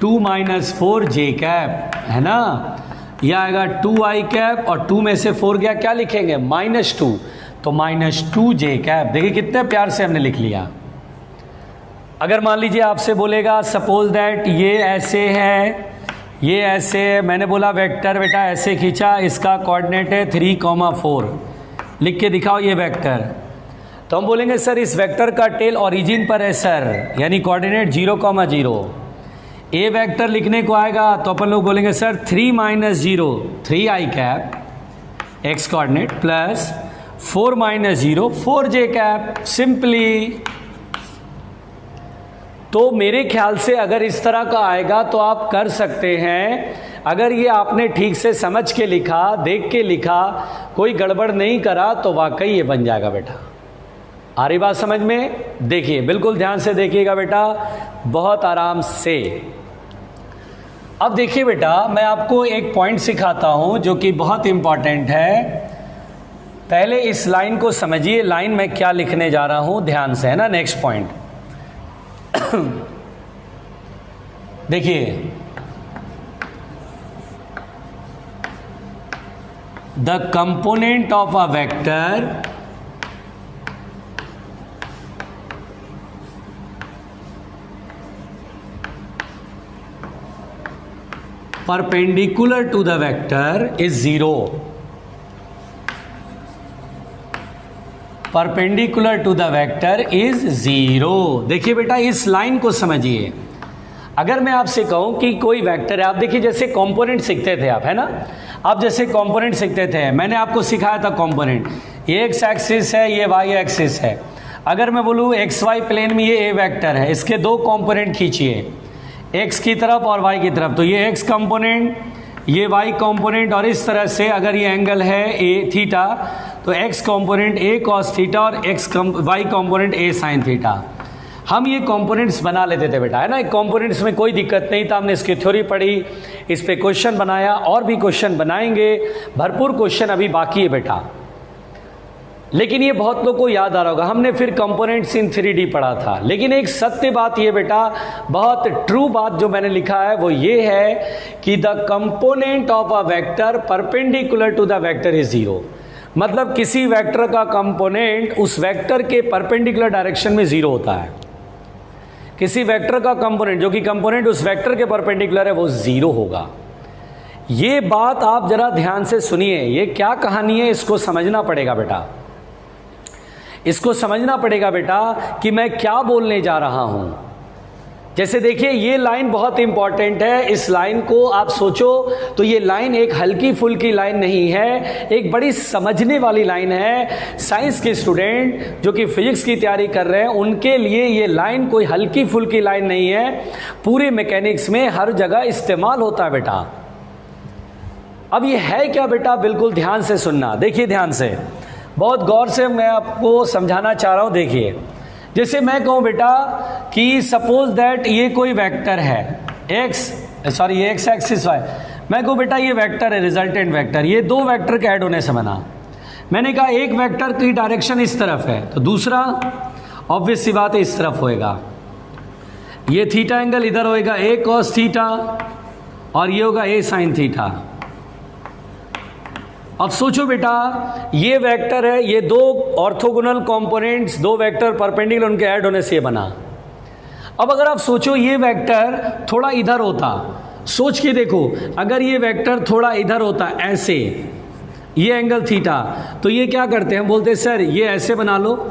2 माइनस 4 जे कैप, है ना, यह आएगा 2 आई कैप, और 2 में से 4 गया, क्या लिखेंगे -2, तो -2 जे कैप। देखिए कितने प्यार से हमने लिख लिया। अगर मान लीजिए आपसे बोलेगा सपोज दैट ये ऐसे है, ये ऐसे है, मैंने बोला वेक्टर बेटा ऐसे खींचा, इसका कोऑर्डिनेट है 3,4, लिख के दिखाओ ये वेक्टर, तो हम बोलेंगे सर इस वेक्टर का टेल ओरिजिन पर है सर, यानी कोऑर्डिनेट 0,0। ए वेक्टर लिखने को आएगा तो अपन लोग बोलेंगे sir 3 minus 0 3 I cap X coordinate plus 4 minus 0 4 J cap, simply. तो मेरे ख्याल से अगर इस तरह का आएगा तो आप कर सकते हैं। अगर ये आपने ठीक से समझ के लिखा, देख के लिखा, कोई गड़बड़ नहीं करा, तो वाकई ये बन जाएगा बेटा। आ रही बात समझ में? देखिए बिल्कुल ध्यान से देखिएगा बेटा, बहुत आराम से। अब देखिए बेटा, मैं आपको एक पॉइंट सिखाता हूं जो कि बहुत इंपॉर्टेंट है। पहले इस लाइन को समझिए, लाइन में क्या लिखने जा रहा हूं, ध्यान से, है ना। नेक्स्ट पॉइंट देखिए, the component of a vector perpendicular to the vector is 0. Perpendicular to the vector is 0। देखिए बेटा, इस लाइन को समझिए। अगर मैं आपसे कहूं कि कोई वेक्टर है, आप देखिए जैसे कंपोनेंट सीखते थे आप, है ना। आप जैसे कंपोनेंट सीखते थे, मैंने आपको सिखाया था कंपोनेंट, ये एक्स एक्सिस है, ये वाई एक्सिस है। अगर मैं बोलूं एक्स वाई प्लेन में ये ए वेक्टर है, इसके दो कंपोनेंट खींचिए, एक्स की तरफ और वाई की तरफ, तो ये एक्स कंपोनेंट, ये वाई कंपोनेंट, और इस तरह से अगर ये एंगल है ए थीटा, तो X component A cos theta और Y component A sine theta. हम ये कंपोनेंट्स बना लेते थे बेटा, है ना। कंपोनेंट्स में कोई दिक्कत नहीं था, हमने इसकी थ्योरी पढ़ी, इस पे क्वेश्चन बनाया, और भी क्वेश्चन बनाएंगे, भरपूर क्वेश्चन अभी बाकी है बेटा। लेकिन ये बहुत लोग को याद आ रहा होगा, हमने फिर कंपोनेंट्स इन 3D पढ़ा था। लेकिन एक सत्य बात ये बेटा, बहुत ट्रू बात जो मैंने लिखा है वो ये है कि the component of a vector perpendicular to the vector is 0। मतलब किसी वेक्टर का कंपोनेंट उस वेक्टर के परपेंडिकुलर डायरेक्शन में 0 होता है। किसी वेक्टर का कंपोनेंट जो कि कंपोनेंट उस वेक्टर के परपेंडिकुलर है वो 0 होगा। ये बात आप जरा ध्यान से सुनिए, ये क्या कहानी है इसको समझना पड़ेगा बेटा, इसको समझना पड़ेगा बेटा कि मैं क्या बोलने जा रहा हूं। जैसे देखिए ये लाइन बहुत इंपॉर्टेंट है, इस लाइन को आप सोचो तो ये लाइन एक हल्की फुल्की लाइन नहीं है, एक बड़ी समझने वाली लाइन है। साइंस के स्टूडेंट जो कि फिजिक्स की तैयारी कर रहे हैं उनके लिए ये लाइन कोई हल्की फुल्की लाइन नहीं है, पूरे मैकेनिक्स में हर जगह इस्तेमाल होता है बेटा। अब ये है क्या बेटा, बिल्कुल ध्यान से सुनना, देखिए ध्यान से, बहुत गौर से मैं आपको समझाना चाह रहा हूं। देखिए जैसे मैं कहूं बेटा कि सपोज दैट ये कोई वेक्टर है एक्स एक्सिस वाई, मैं कहूं बेटा ये वेक्टर है, रिजल्टेंट वेक्टर, ये दो वेक्टर के ऐड होने से बना। मैंने कहा एक वेक्टर की डायरेक्शन इस तरफ है तो दूसरा ऑब्वियस सी बात है इस तरफ होएगा। ये थीटा एंगल इधर होएगा a cos थीटा और ये होगा a sin थीटा। अब सोचो बेटा ये वेक्टर है, ये दो ऑर्थोगोनल कंपोनेंट्स, दो वेक्टर परपेंडिकुलर उनके ऐड होने से ये बना। अब अगर आप सोचो ये वेक्टर थोड़ा इधर होता, सोच के देखो अगर ये वेक्टर थोड़ा इधर होता ऐसे, ये एंगल थीटा, तो ये क्या करते हैं, हम बोलते हैं सर ये ऐसे बना लो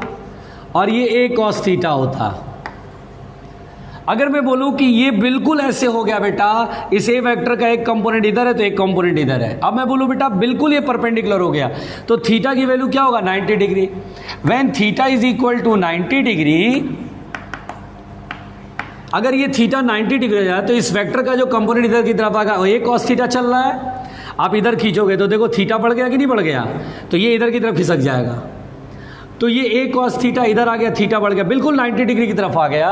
और ये a cos थीटा होता। अगर मैं बोलूं कि ये बिल्कुल ऐसे हो गया बेटा, इस ए वेक्टर का एक कंपोनेंट इधर है तो एक कंपोनेंट इधर है, अब मैं बोलूं बेटा बिल्कुल ये परपेंडिकुलर हो गया, तो थीटा की वैल्यू क्या होगा 90 degree. When theta is equal to 90 degree, अगर ये थीटा 90 डिग्री हो जाए तो इस वेक्टर का जो कंपोनेंट इधर की तरफ आएगा ए cos थीटा चल रहा है, आप इधर खींचोगे तो देखो थीटा बढ़ गया कि नहीं बढ़ गया, तो ये इधर की तरफ खिसक जाएगा, तो ये a cos थीटा इधर आ गया, थीटा बढ़ गया, बिल्कुल 90 डिग्री की तरफ आ गया।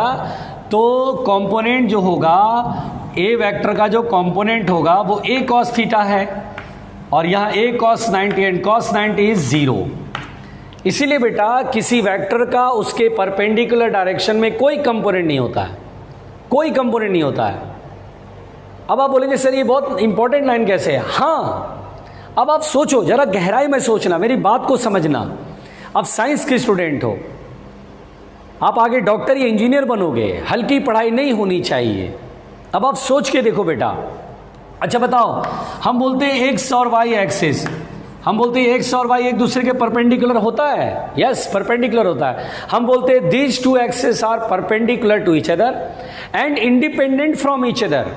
तो कंपोनेंट जो होगा ए वेक्टर का जो कंपोनेंट होगा वो a cos थीटा है और यहाँ a cos 90 and cos 90 is 0। इसीलिए बेटा किसी वेक्टर का उसके परपेंडिकुलर डायरेक्शन में कोई कंपोनेंट नहीं होता है, कोई कंपोनेंट नहीं होता है। अब आप बोलेंगे सर ये बहुत इंपॉर्टेंट लाइन कैसे है? हाँ, अब आप सोचो जरा गहराई में सोचना, मेरी बात को समझना। अब साइंस के स्टूडेंट हो, आप आगे डॉक्टर या इंजीनियर बनोगे, हल्की पढ़ाई नहीं होनी चाहिए। अब आप सोच के देखो बेटा, अच्छा बताओ, हम बोलते हैं एक्स और वाई एक्सिस, हम बोलते हैं एक्स और वाई एक दूसरे के परपेंडिकुलर होता है, यस परपेंडिकुलर होता है। हम बोलते हैं these two axis are perpendicular to each other and independent from each other,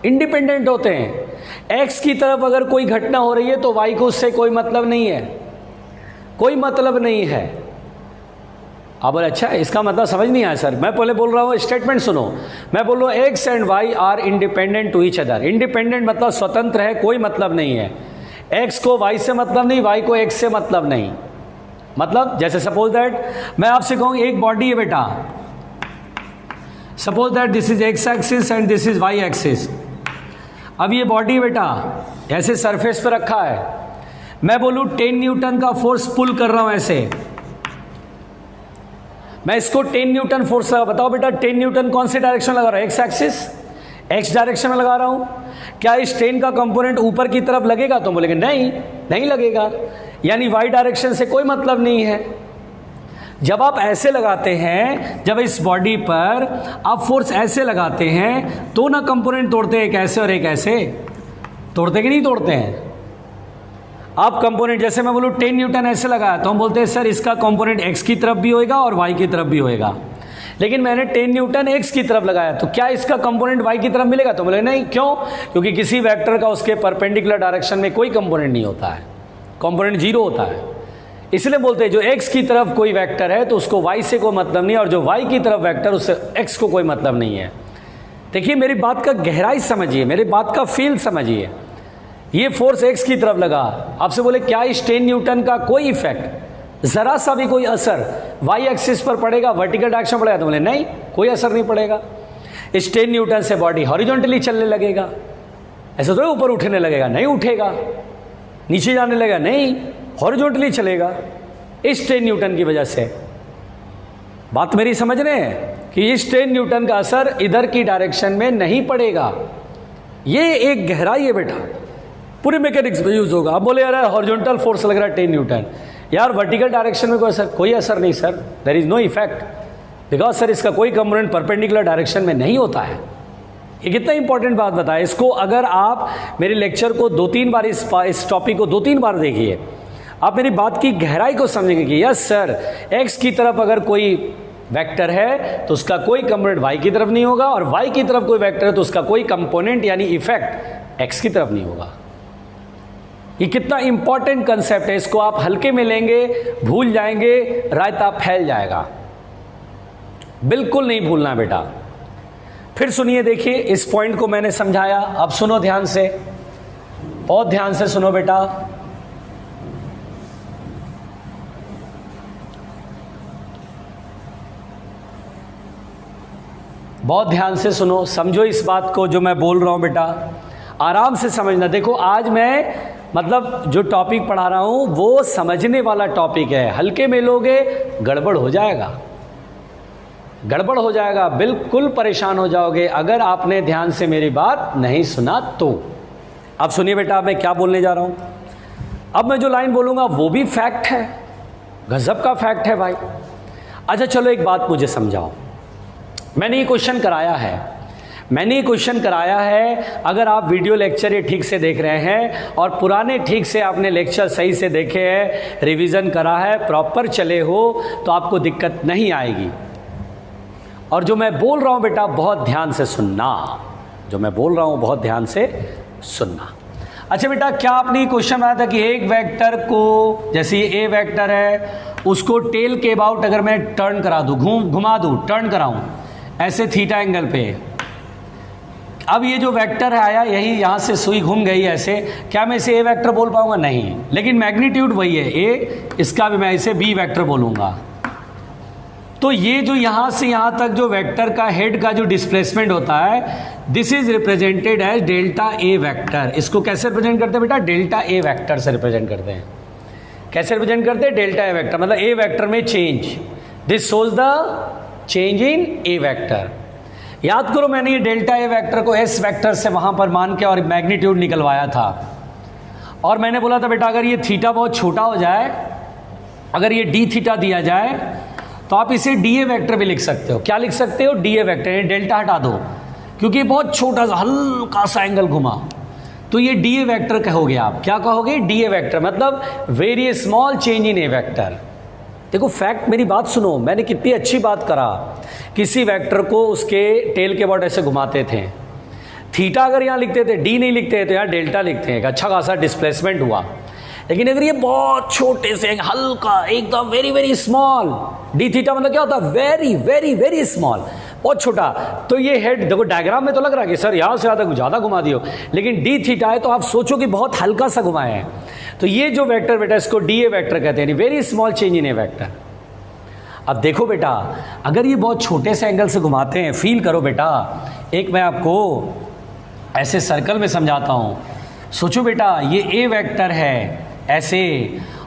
independent होते हैं। एक्स की तरफ अगर कोई घटना हो रही है तो वाई को उससे कोई मतलब नहीं है, कोई मतलब नहीं है। आप बोले अच्छा इसका मतलब समझ नहीं आया सर, मैं पहले बोल रहा हूँ स्टेटमेंट सुनो, मैं बोल रहा हूँ X and Y are independent to each other. Independent मतलब स्वतंत्र है, कोई मतलब नहीं है, एक्स को वाई से मतलब नहीं, वाई को एक्स से मतलब नहीं। मतलब जैसे सपोज दैट मैं आपसे कहूँ एक बॉडी है बेटा, suppose that this is X axis and this is Y axis. अब ये बॉडी बेटा ऐसे सरफेस पर रखा है, मैं बोलूँ 10 न्यूटन का फोर्स पुल कर रहा हूँ ऐसे, मैं इसको 10 न्यूटन फोर्स लगा, बताओ बेटा 10 न्यूटन कौन से डायरेक्शन लगा रहा हूँ, एक्स एक्सिस, एक्स डायरेक्शन में लगा रहा हूँ। क्या इस 10 का कंपोनेंट ऊपर की तरफ लगेगा? तो बोलेंगे नहीं, नहीं लगेगा, यानी वाई डायरेक्शन से कोई मतलब नहीं है। जब आप ऐसे लगाते हैं, जब इस बॉडी पर आप फोर्स ऐसे लगाते हैं तो ना कंपोनेंट तोड़ते हैं, एक ऐसे और एक ऐसे, तोड़ते कि नहीं तोड़ते हैं? आप कंपोनेंट जैसे मैं बोलूँ 10 न्यूटन ऐसे लगाया तो हम बोलते हैं सर इसका कंपोनेंट एक्स की तरफ भी होएगा और वाई की तरफ भी होएगा, लेकिन मैंने 10 न्यूटन एक्स की तरफ लगाया तो क्या इसका कंपोनेंट वाई की तरफ मिलेगा? तो बोले नहीं, क्यों? क्योंकि किसी वेक्टर का उसके परपेंडिकुलर डायरेक्शन में कोई कंपोनेंट नहीं होता है, कंपोनेंट 0 होता है। इसलिए बोलते हैं जो एक्स की तरफ कोई वेक्टर है तो उसको वाई से कोई मतलब नहीं, और जो वाई की तरफ वेक्टर उससे एक्स को कोई मतलब नहीं है। देखिए मेरी बात का गहराई समझिए, मेरी बात का फील समझिए। ये फोर्स एक्स की तरफ लगा, आपसे बोले क्या इस 10 न्यूटन का कोई इफेक्ट, जरा सा भी कोई असर वाई एक्सिस पर पड़ेगा, वर्टिकल डायरेक्शन पड़ेगा? तो बोले नहीं, कोई असर नहीं पड़ेगा। इस 10 न्यूटन से बॉडी हॉरिजॉन्टली चलने लगेगा, ऐसा तो ऊपर उठने लगेगा? नहीं उठेगा। नीचे जाने लगेगा? नहीं, हॉरिजॉन्टली चलेगा इस 10 न्यूटन की वजह से। बात मेरी समझ रहे हैं कि इस 10 न्यूटन का असर इधर की डायरेक्शन में नहीं पड़ेगा। ये एक गहराई है बेटा, पूरे मैकेनिक्स में यूज होगा। अब बोले यार हॉरिजॉन्टल फोर्स लग रहा है 10 न्यूटन, यार वर्टिकल डायरेक्शन में कोई असर नहीं sir, there is no effect. Because sir इसका कोई कंपोनेंट परपेंडिकुलर डायरेक्शन में नहीं होता है। ये कितना इंपॉर्टेंट बात बताए। इसको अगर आप मेरे लेक्चर को 2-3 बार इस टॉपिक को 2-3 बार देखिए, आप मेरी बात की गहराई को समझेंगे कि यस सर, एक्स की तरफ अगर कोई वेक्टर है तो उसका कोई कंपोनेंट वाई की तरफ नहीं होगा, और वाई की तरफ कोई वेक्टर है तो उसका कोई कंपोनेंट यानी इफेक्ट एक्स की तरफ नहीं होगा। ये कितना इंपॉर्टेंट कंसेप्ट है, इसको आप हल्के में लेंगे, भूल जाएंगे, रायता फैल जाएगा। बिल्कुल नहीं भूलना बेटा। फिर सुनिए, देखिए इस पॉइंट को मैंने समझाया, अब सुनो ध्यान से, बहुत ध्यान से सुनो बेटा। बहुत ध्यान से सुनो, समझो इस बात को जो मैं बोल रहा हूं बेटा, आराम से समझना। देखो आज मैं मतलब जो टॉपिक पढ़ा रहा हूं वो समझने वाला टॉपिक है, हल्के में लोगे गड़बड़ हो जाएगा, गड़बड़ हो जाएगा, बिल्कुल परेशान हो जाओगे अगर आपने ध्यान से मेरी बात नहीं सुना तो। अब सुनिए बेटा, मैं क्या बोलने जा रहा हूं। अब मैं जो लाइन बोलूंगा वो भी फैक्ट है, गजब का फैक्ट है भाई। अच्छा चलो एक बात मुझे समझाओ, मैंने ये क्वेश्चन कराया है, अगर आप वीडियो लेक्चर ये ठीक से देख रहे हैं और पुराने ठीक से आपने लेक्चर सही से देखे हैं, रिवीजन करा है, प्रॉपर चले हो तो आपको दिक्कत नहीं आएगी। और जो मैं बोल रहा हूं बेटा बहुत ध्यान से सुनना, जो मैं बोल रहा हूं बहुत ध्यान से सुनना। अच्छा बेटा, क्या आपने क्वेश्चन बनाया था कि एक वेक्टर को, जैसे ये ए वेक्टर है, उसको टेल के अबाउट अगर मैं टर्न करा दूं, घुमा दूं, टर्न कराऊं ऐसे थीटा एंगल पे, अब ये जो वेक्टर है आया यही, यहां से सुई घूम गई ऐसे, क्या मैं इसे ए वेक्टर बोल पाऊंगा? नहीं, लेकिन मैग्नीट्यूड वही है ए, इसका भी मैं इसे बी वेक्टर बोलूंगा। तो ये जो यहां से यहां तक जो वेक्टर का हेड का जो डिस्प्लेसमेंट होता है, this is represented as delta A vector. इसको कैसे रिप्रेजेंट करते हैं बेटा? डेल्टा ए वेक्टर से रिप्रेजेंट करते हैं। कैसे रिप्रेजेंट करते हैं? डेल्टा ए वेक्टर, मतलब ए वेक्टर में change, this shows the change in A vector. याद करो मैंने ये डेल्टा ए वेक्टर को एस वेक्टर से वहां पर मान के और मैग्नीट्यूड निकलवाया था, और मैंने बोला था बेटा अगर ये थीटा बहुत छोटा हो जाए, अगर ये डी थीटा दिया जाए तो आप इसे डी ए वेक्टर भी लिख सकते हो। क्या लिख सकते हो? D A vector. डेल्टा हटा दो क्योंकि बहुत छोटा सा हल्का सा एंगल घुमा, तो ये डी ए वेक्टर कहोगे आप। क्या कहोगे? डी ए वेक्टर, मतलब very small change in A vector. देखो फैक्ट, मेरी बात सुनो, मैंने कितनी अच्छी बात करा। किसी वेक्टर को उसके टेल के अबाउट ऐसे घुमाते थे, थीटा अगर यहाँ लिखते थे, डी नहीं लिखते तो यहाँ डेल्टा लिखते हैं, अच्छा खासा डिस्प्लेसमेंट हुआ। लेकिन अगर ये बहुत छोटे से हल्का एकदम very very small, D theta मतलब क्या होता है? वेरी वेरी वेरी स्मॉल, बहुत छोटा, तो ये हेड देखो डायग्राम में तो लग रहा है कि सर यहाँ से ज़्यादा घुमा दियो, लेकिन डी थीटा है तो आप सोचो कि बहुत हल्का सा घुमाए हैं। तो ये जो वेक्टर बेटा इसको डी ए वेक्टर कहते हैं, very small change in A vector. अब देखो बेटा, अगर ये बहुत छोटे से एंगल से घुमाते हैं, फील करो बेटा, एक मैं आपको ऐसे सर्कल में समझाता हूँ। सोचो बेटा ये ए वेक्टर है ऐसे,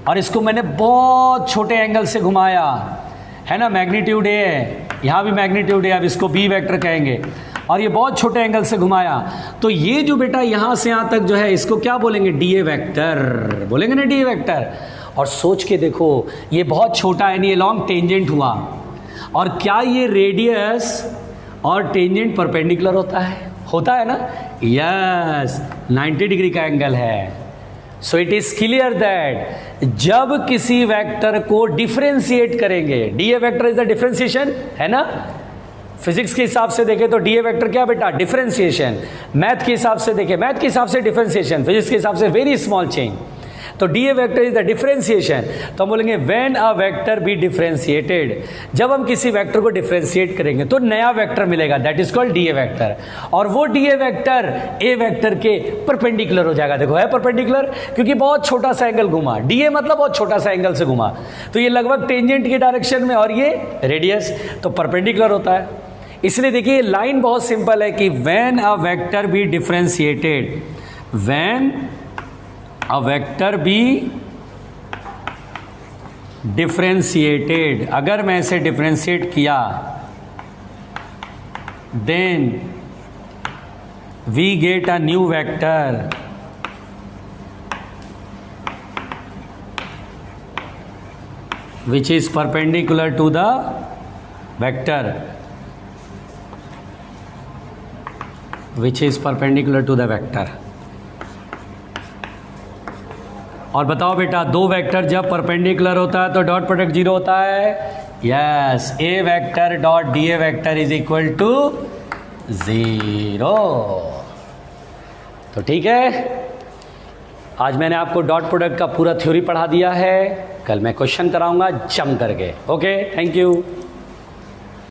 और इसको मैंने बहुत छोटे एंगल से घुमाया है ना, मैग्नीट्यूड ए है, यहाँ भी मैग्नीट्यूड ए, अब इसको बी वेक्टर कहेंगे, और ये बहुत छोटे एंगल से घुमाया, तो ये जो बेटा यहाँ से यहाँ तक जो है इसको क्या बोलेंगे? डी ए वेक्टर बोलेंगे ना, डी ए वेक्टर। और सोच के देखो ये बहुत छोटा है, ये लॉन्ग टेंजेंट हुआ, और क्या ये रेडियस और टेंजेंट परपेंडिकुलर होता है ना? यस, 90 डिग्री का एंगल है। So it is clear that जब किसी वेक्टर को डिफरेंशिएट करेंगे, D A vector is the differentiation, है ना? फिजिक्स के हिसाब से देखें तो डी ए वेक्टर क्या बेटा? डिफरेंशिएशन। मैथ के हिसाब से देखें, मैथ के हिसाब से डिफरेंशिएशन, फिजिक्स के हिसाब से वेरी स्मॉल चेंज। तो D A vector is the differentiation. तो हम बोलेंगे when a vector B differentiated, जब हम किसी वेक्टर को डिफरेंशिएट करेंगे तो नया वेक्टर मिलेगा, that is called D A vector. और वो D A vector A vector के परपेंडिकुलर हो जाएगा। देखो है परपेंडिकुलर, क्योंकि बहुत छोटा सा एंगल घुमा, डी ए मतलब बहुत छोटा सा एंगल से घुमा, तो ये लगभग टेंजेंट के डायरेक्शन में, और ये रेडियस, तो परपेंडिकुलर होता है। इसलिए देखिए लाइन बहुत सिंपल है कि when a vector B differentiated, when a vector be differentiated, अगर मैं इसे डिफरेंशिएट किया, then we get a new vector which is perpendicular to the vector which is perpendicular to the vector. और बताओ बेटा, दो वेक्टर जब परपेंडिकुलर होता है तो डॉट प्रोडक्ट जीरो होता है। Yes, A vector dot D A vector is equal to zero. तो ठीक है, आज मैंने आपको डॉट प्रोडक्ट का पूरा थ्योरी पढ़ा दिया है। कल मैं क्वेश्चन कराऊंगा जम करके। Okay, thank you.